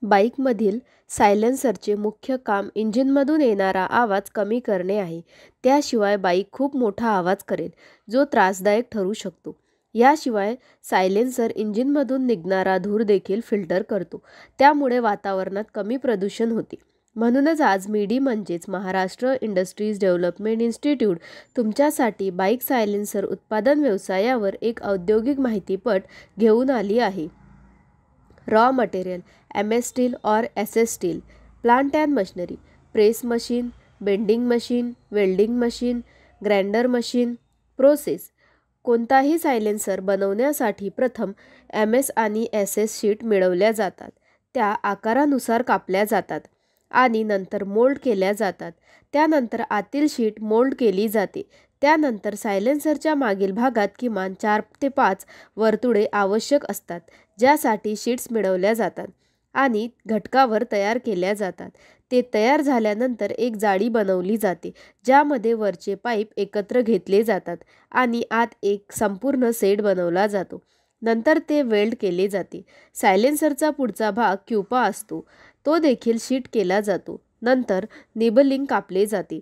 बाईकमधील सायलेन्सरचे मुख्य काम इंजिनमधून येणारा आवाज कमी करणे आहे. त्याशिवाय बाईक खूप मोठा आवाज करेल, जो त्रासदायक ठरू शकतो. याशिवाय सायलेन्सर इंजिनमधून निघणारा धूर देखील फिल्टर करतो. त्यामुळे वातावरणात कमी प्रदूषण होते. म्हणूनच आज मिडी म्हणजेच महाराष्ट्र इंडस्ट्रीज डेव्हलपमेंट इन्स्टिट्यूट तुमच्यासाठी बाईक सायलेन्सर उत्पादन व्यवसायावर एक औद्योगिक माहितीपट घेऊन आली आहे. रॉ मटेरियल MS स्टील और SS steel, plant and machinery, press machine, bending machine, welding machine, grinder machine. Process: कोणताही सायलेन्सर बनवण्यासाठी प्रथम MS आणि SS शीट मिळवल्या जातात. त्या आकारानुसार कापल्या जातात आणि नंतर मोल्ड केल्या जातात. त्यानंतर आतील शीट मोल्ड केली जाते. त्यानंतर सायलेन्सरच्या मागील भागात किमान 4 ते 5 वर्तुळे आवश्यक असतात, ज्यासाठी शीट्स मिळवल्या जातात आणि घटकावर तयार केल्या जातात. ते तयार झाल्यानंतर एक जाळी बनवली जाते, ज्यामध्ये वरचे पाईप एकत्र घेतले जातात आणि आत एक संपूर्ण सेट बनवला जातो. नंतर ते वेल्ड केले जाते. सायलेन्सरचा पुढचा भाग क्युपा असतो, तो देखील शीट केला जातो. नंतर निबलिंग कापले जाते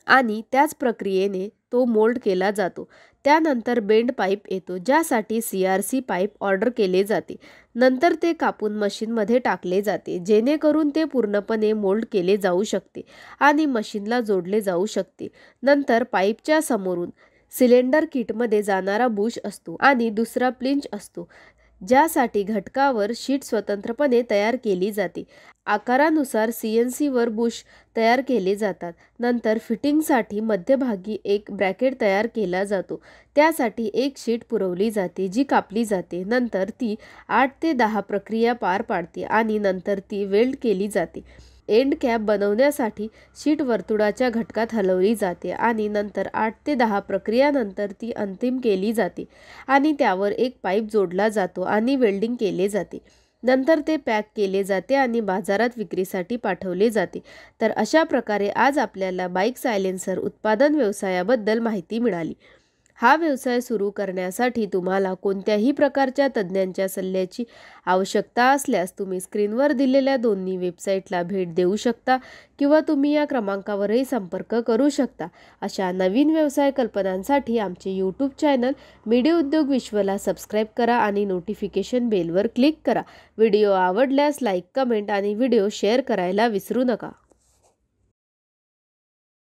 आणि त्याच प्रक्रियेने तो मोल्ड केला जातो. त्यानंतर बेंड पाईप येतो, ज्यासाठी CRC पाईप ऑर्डर केले जाते. नंतर ते कापून मशीनमध्ये टाकले जाते, जेणेकरून ते पूर्णपणे मोल्ड केले जाऊ शकते आणि मशीनला जोडले जाऊ शकते. नंतर पाईपच्या समोरून सिलेंडर किटमध्ये जाणारा बुश असतो आणि दुसरा प्लिंच असतो, ज्यासाठी घटकावर शीट स्वतंत्रपणे तयार केली जाते. आकारानुसार CNC वर बुश तयार केले जातात. नंतर फिटिंगसाठी मध्यभागी एक ब्रॅकेट तयार केला जातो. त्यासाठी एक शीट पुरवली जाते, जी कापली जाते. नंतर ती 8 ते 10 प्रक्रिया पार पाडते आणि नंतर ती वेल्ड केली जाते. एंड कॅप बनवण्यासाठी शीट वर्तुळाच्या घटकात हलवली जाते आणि नंतर 8 ते 10 प्रक्रियानंतर ती अंतिम केली जाते आणि त्यावर एक पाईप जोडला जातो आणि वेल्डिंग केले जाते. नंतर ते पॅक केले जाते आणि बाजारात विक्रीसाठी पाठवले जाते. तर अशा प्रकारे आज आपल्याला बाईक सायलेन्सर उत्पादन व्यवसायाबद्दल माहिती मिळाली. हा व्यवसाय सुरू करण्यासाठी तुम्हाला कोणत्याही प्रकारच्या तज्ज्ञांच्या सल्ल्याची आवश्यकता असल्यास तुम्ही स्क्रीनवर दिलेल्या दोन्ही वेबसाईटला भेट देऊ शकता किंवा तुम्ही या क्रमांकावरही संपर्क करू शकता. अशा नवीन व्यवसाय कल्पनांसाठी आमचे यूट्यूब चॅनल मिडी उद्योग विश्वला सबस्क्राईब करा आणि नोटिफिकेशन बेलवर क्लिक करा. व्हिडिओ आवडल्यास लाईक, कमेंट आणि व्हिडिओ शेअर करायला विसरू नका.